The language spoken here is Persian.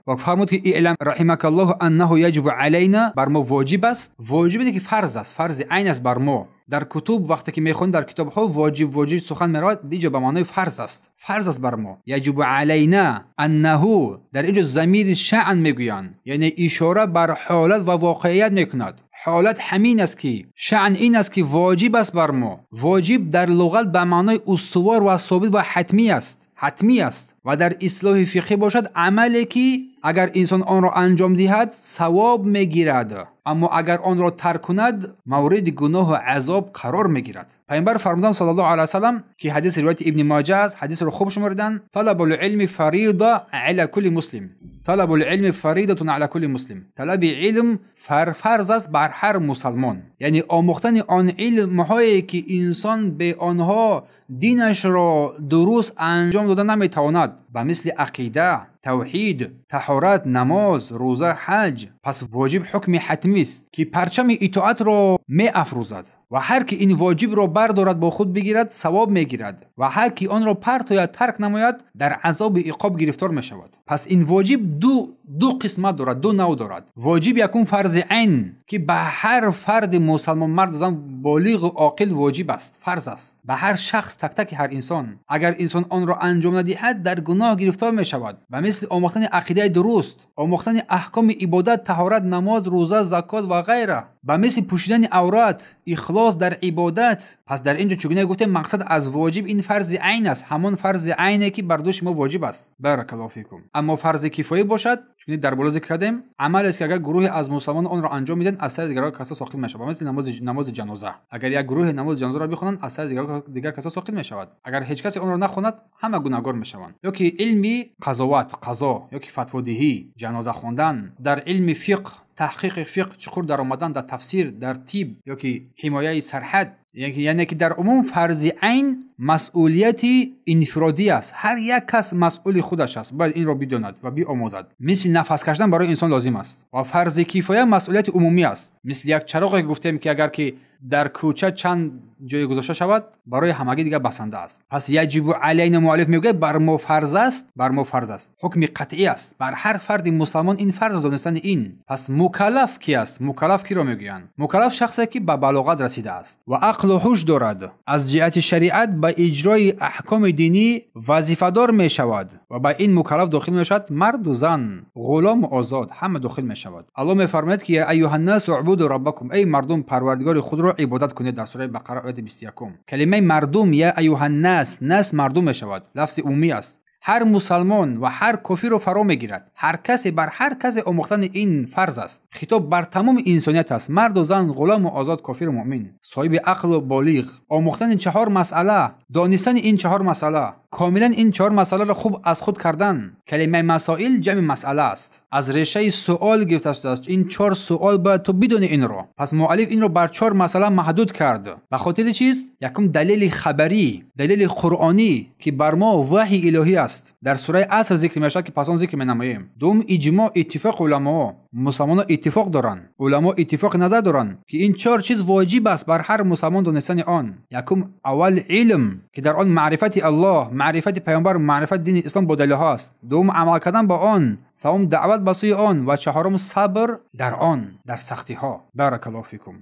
و فرمود که اعلم رحمک الله انه یجب علینا، بر ما واجب است. واجب اینه که فرض است، فرض عین است بر ما. در کتب وقتی که میخوان در کتاب ها واجب سخن میرود، اینجا به معنای فرض است، فرض است بر ما. یجب علینا انه، در اینجا ضمیر شأن میگویند، یعنی اشاره بر حالت و واقعیت میکند. حالت همین است که شأن این است که واجب است بر ما. واجب در لغت به معنای استوار و ثابت و حتمی است، حتمی است. و در اصطلاح فقهی باشد عملی که اگر انسان آن را انجام دهد ثواب میگیرد، اما اگر آن را ترک کند مورد گناه و عذاب قرار میگیرد. پیامبر فرمودند صلی الله علیه و سلم که حدیث روایت ابن ماجه است، حدیث را خوب شمردند: طلب العلم فریضه علی کل مسلم. طلب العلم فریضه علی کل مسلم. طلب علم فرض است بر هر مسلمان، یعنی آموختن آن علم هایی که انسان به آنها دینش را درست انجام دادن نمیتواند، به مثل عقیده، توحید، طهارت، نماز، روزه، حج. پس واجب حکم حتمی است که پرچم اطاعت را می افروزد و هر که این واجب را بردارد با خود بگیرد ثواب میگیرد و هر که آن را پرت یا ترک نماید در عذاب عقاب گرفتار می شود. پس این واجب دو قسمت دارد، دو نوع دارد. واجب یکون فرض عین که به هر فرد مسلمان، مرد زن، بالغ و عاقل واجب است، فرض است به هر شخص، تک تک هر انسان. اگر انسان آن را انجام ندهد در گناه گرفتار می شود. و مثل آموختن عقیده درست، آموختن احکام عبادت، طهارت، نماز، روزه، زکات و غیره، و مثل پوشیدن عورت، اخلاص در عبادت. پس در اینجا چگونه گفته مقصد از واجب این فرض عین است، همون فرض عینی که بر دوش ما واجب است. بارک الله فیکم. اما فرض کفایه باشد، چون در بالا ذکر کردیم، عمل است که اگر گروه از مسلمان آن را انجام میدن از سر دیگر کسا ساقط میشود. مثل نماز جنازه، اگر یک گروه نماز جنازه را بخونند از سر دیگر کسا ساقط میشود. اگر هیچ کسی آن را نخواند همه گناهکار میشوند. یا که علمی قضا یا که فتوا دهی، جنازه خواندن، در علم فقه، تحقیق فقه، چقدر در آمدن در تفسیر، در طب، یا که حمایه سرحد. یعنی که در عموم فرض عین مسئولیت انفرادی است، هر یک کس مسئول خودش است، باید این را بداند و بیاموزد. مثل نفس کشیدن برای انسان لازم است. و فرض کفایه مسئولیت عمومی است، مثل یک چراغی که گفتیم که اگر که در کوچه چند جای گذاشته شود برای همگی دیگه بسنده است. پس یجب علینا، مؤلف میگه بر ما فرض است، بر ما فرض است، حکم قطعی است بر هر فرد مسلمان این فرض دانستن این. پس مکلف کی است؟ مکلف کی را میگویند؟ مکلف شخصی که به بلاغت رسیده است و عقل و هوش دارد، از جهت شریعت به اجرای احکام دینی وظیفه دار می شود و به این مکلف داخل می شود مرد و زن، غلام و آزاد، همه داخل می شود. الله میفرماید که ایها الناس اعبدوا ربکم، ای مردم پروردگار خود را عبادت کنید. در سوره بقره آیه 21. کلمه مردم یا ایها الناس، ناس مردم می شود، لفظ عمومی است. هر مسلمان و هر کافر رو فرا میگیرد. هر کسی بر هر کسی آموختن این فرض است. خطاب بر تمام انسانیت است، مرد و زن، غلام و آزاد، کافر و مؤمن، صاحب عقل و بالغ. آموختن این 4 مسئله، دانستن این 4 مسئله، کاملا این 4 مسئله را خوب از خود کردن. کلمه مسائل جمع مسئله است، از ریشه سوال گرفته است. این 4 سوال باید تو بدونی این را. پس مؤلف این را بر 4 مسئله محدود کرد. به خاطر چیست؟ یکم دلیل خبری، دلیل قرآنی که بر ما وحی الهی است، در سوره عصر ذکر میشه که پس آن ذکر می‌نماییم. دوم اجماع، اتفاق علما، مسلمانان اتفاق دارن، علما اتفاق نظر دارن که این 4 چیز واجب است بر هر مسلمان دانستن آن. یکم اول علم که در آن معرفت الله، معرفت پیامبر، معرفت دین اسلام با دلیل هاست. دوم عمل کردن با آن. سوم دعوت به سوی آن. و چهارم صبر در آن، در سختی ها. بارک الله فیکم.